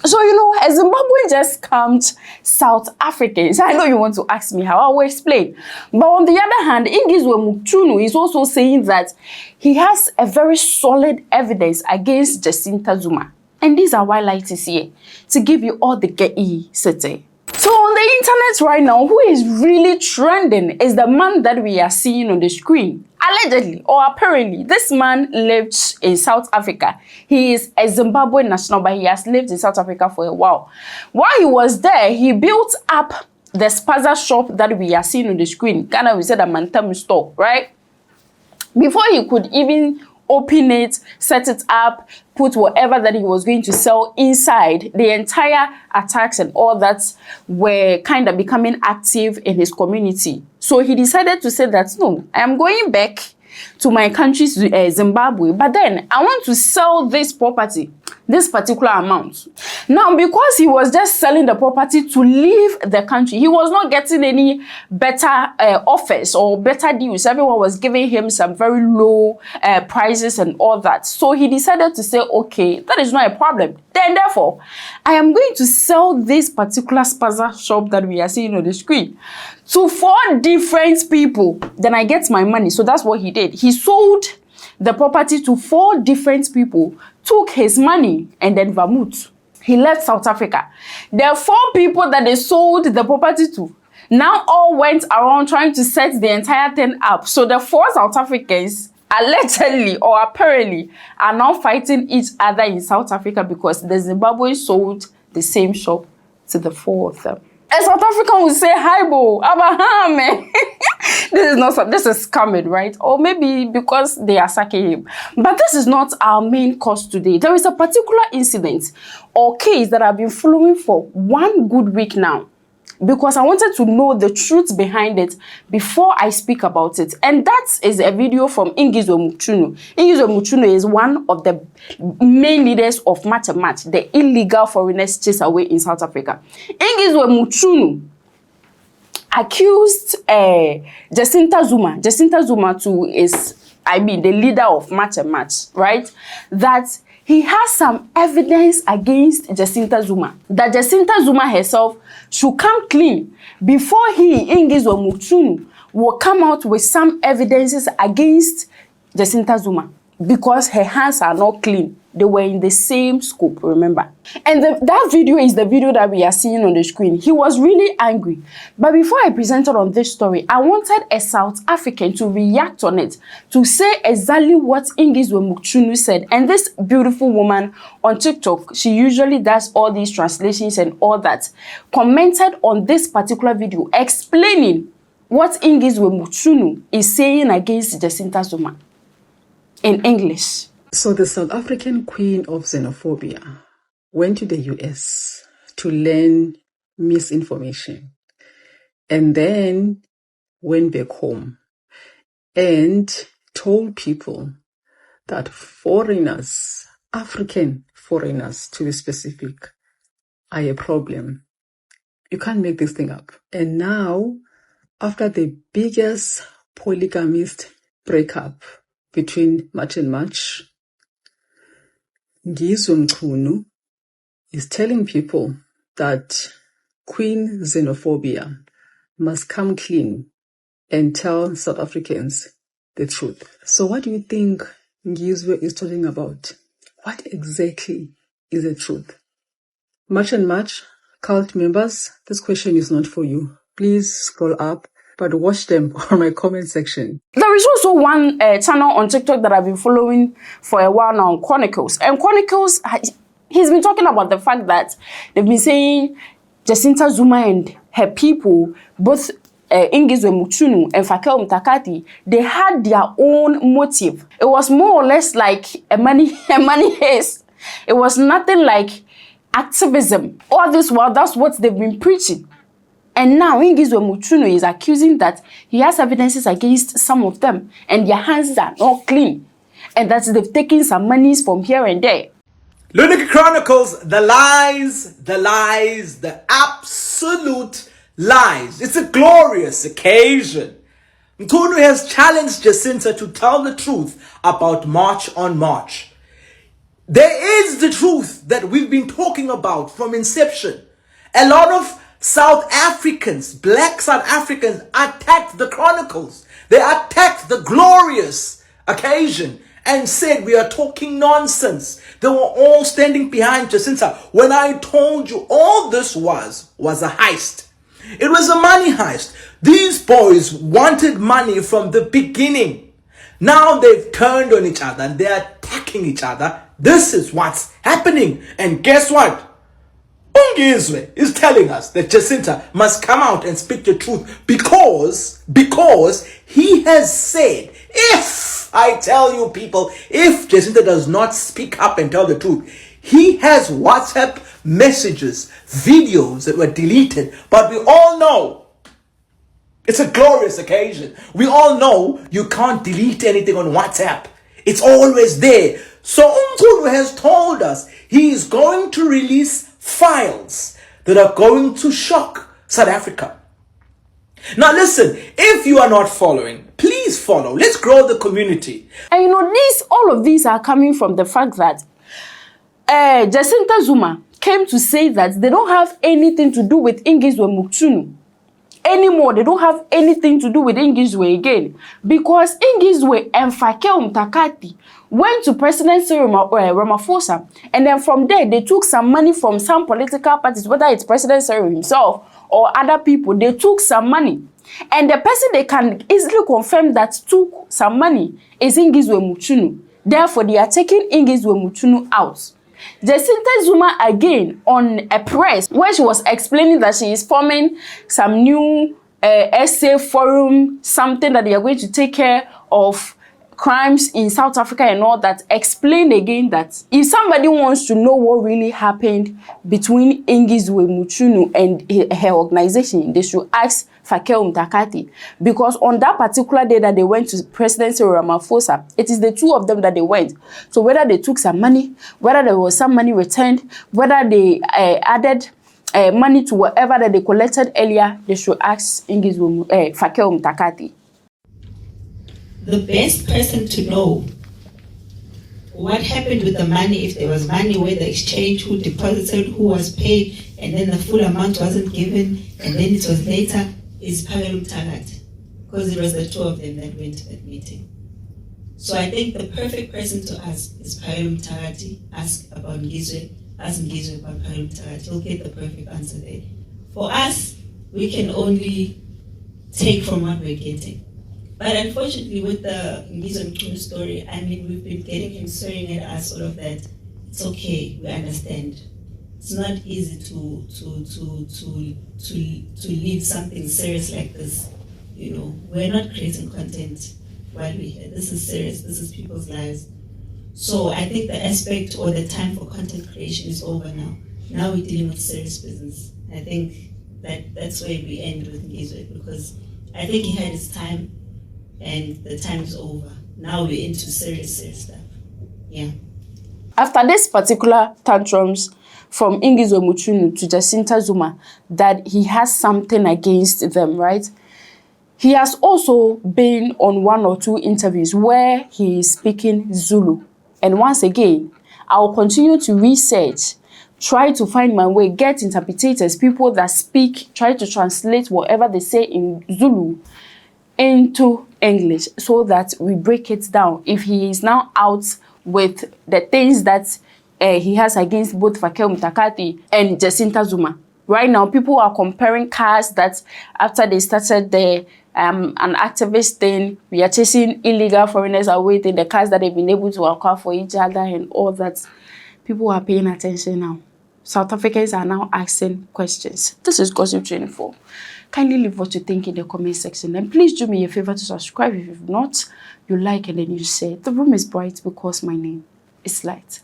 So, a Zimbabwean just scammed South Africans. I know you want to ask me how. I will explain. But on the other hand, Ngizwe Muchunu is also saying that he has a very solid evidence against Jacinta Zuma. And these are why Light is here, to give you all the key city. So on the internet right now, who is really trending is the man that we are seeing on the screen. Allegedly or apparently, this man lived in South Africa. He is a Zimbabwean national, but he has lived in South Africa for a while. While he was there, he built up the Spaza shop that we are seeing on the screen. Ghana, we said a Mantam store, right? Before he could even open it, set it up, put whatever that he was going to sell inside, the entire attacks and all that were kind of becoming active in his community. So he decided to say that, no, I am going back to my country, Zimbabwe, but then I want to sell this property, this particular amount. Now, because he was just selling the property to leave the country, he was not getting any better offers or better deals. Everyone was giving him some very low prices and all that. So he decided to say, okay, that is not a problem. Then therefore, I am going to sell this particular Spaza shop that we are seeing on the screen to 4 different people. Then I get my money. So that's what he did. He sold the property to 4 different people, took his money, and then vermouth. He left South Africa. There are 4 people that they sold the property to now all went around trying to set the entire thing up. So the 4 South Africans allegedly or apparently are now fighting each other in South Africa because the Zimbabweans sold the same shop to the 4 of them. A South African will say, hi, bo, Abraham. This is coming, right? Or maybe because they are sacking him. But this is not our main cause today. There is a particular incident or case that I've been following for 1 good week now, because I wanted to know the truth behind it before I speak about it. And that is a video from Ngizwe Muchunu. Ngizwe Muchunu is one of the main leaders of Match, the illegal foreigners chase away in South Africa. Ngizwe Muchunu accused Jacinta Zuma too is, the leader of Match, right? That he has some evidence against Jacinta Zuma. That Jacinta Zuma herself should come clean before he, Ngizwe Muchunu, will come out with some evidences against Jacinta Zuma. Because her hands are not clean. They were in the same scope, remember? And that video is the video that we are seeing on the screen. He was really angry. But before I presented on this story, I wanted a South African to react on it, to say exactly what Ngizwe Muchunu said. And this beautiful woman on TikTok, she usually does all these translations and all that, commented on this particular video, explaining what Ngizwe Muchunu is saying against Jacinta Zuma in English. So the South African queen of xenophobia went to the US to learn misinformation and then went back home and told people that foreigners, African foreigners to be specific, are a problem. You can't make this thing up. And now, after the biggest polygamist breakup between Match and Match, Ngizwe Muchunu is telling people that Queen Xenophobia must come clean and tell South Africans the truth. So what do you think Ngizwe is talking about? What exactly is the truth? Match and Match cult members, this question is not for you. Please scroll up, but watch them on my comment section. There is also one channel on TikTok that I've been following for a while now, Chronicles. And Chronicles, he's been talking about the fact that they've been saying Jacinta Zuma and her people, both Ngizwe Muchunu and Fakel Mtakati, they had their own motive. It was more or less like a money heist. It was nothing like activism. All this while, that's what they've been preaching. And now Ngizwe Muchunu is accusing that he has evidences against some of them and their hands are not clean. And that they've taken some monies from here and there. Lunatic Chronicles, the lies, the absolute lies. It's a glorious occasion. Muchunu has challenged Jacinta to tell the truth about March on March. There is the truth that we've been talking about from inception. A lot of South Africans, black South Africans, attacked the Chronicles. They attacked the glorious occasion and said we are talking nonsense. They were all standing behind Jacinta when I told you all this was a heist. It was a money heist. These boys wanted money from the beginning. Now they've turned on each other and they're attacking each other. This is what's happening. And guess what? Ngizwe is telling us that Jacinta must come out and speak the truth because he has said, if I tell you people, if Jacinta does not speak up and tell the truth, he has WhatsApp messages, videos that were deleted, but we all know it's a glorious occasion. We all know you can't delete anything on WhatsApp. It's always there. So Ngizwe has told us he is going to release files that are going to shock South Africa. Now listen, if you are not following, please follow. Let's grow the community. And all of these are coming from the fact that Jacinta Zuma came to say that they don't have anything to do with Ngizwe Muktunu anymore. They don't have anything to do with Ngizwe again. Because Ngizwe and Fakeo Mtakati went to President Cyril Ramaphosa, and then from there they took some money from some political parties, whether it's President Cyril himself or other people. They took some money, and the person they can easily confirm that took some money is Ngizwe Muktunu. Therefore, they are taking Ngizwe Muktunu out. Jacinta Zuma again on a press where she was explaining that she is forming some new essay forum, something that they are going to take care of crimes in South Africa and all that, explained again that if somebody wants to know what really happened between Ngizwe Muktunu and her organization, they should ask Fakeo Mtakati, because on that particular day that they went to President Cyril Ramaphosa, it is the two of them that they went. So whether they took some money, whether there was some money returned, whether they added money to whatever that they collected earlier, they should ask Fakeo Mtakati. The best person to know what happened with the money, if there was money, where the exchange, who deposited, who was paid, and then the full amount wasn't given, and then it was later, is Fakeo Mtakati, because it was the two of them that went to that meeting. So I think the perfect person to ask is Fakeo Mtakati. Ask about Ngizwe, ask Ngizwe about Fakeo Mtakati. You'll get the perfect answer there. For us, we can only take from what we're getting. But unfortunately, with the Ngizwe Muktunu story, I mean, we've been getting him swearing at us, sort of that it's okay, we understand. It's not easy to leave something serious like this. You know, we're not creating content while we're here. This is serious. This is people's lives. So I think the aspect or the time for content creation is over now. Now we're dealing with serious business. I think that's where we end with Ngizwe, because I think he had his time, and the time is over. Now we're into serious stuff. Yeah. After this particular tantrums from Ngizwe Muktunu to Jacinta Zuma, that he has something against them, right? He has also been on one or two interviews where he is speaking Zulu. And once again, I'll continue to research, try to find my way, get interpreters, people that speak, try to translate whatever they say in Zulu into English so that we break it down. If he is now out with the things that he has against both Fakeo Mtakati and Jacinta Zuma. Right now, people are comparing cars that after they started an activist thing, we are chasing illegal foreigners away in the cars that they've been able to acquire for each other and all that. People are paying attention now. South Africans are now asking questions. This is Gossip 24. Kindly leave what you think in the comment section. And please do me a favor to subscribe if you've not. You like and then you share. The room is bright because my name is light.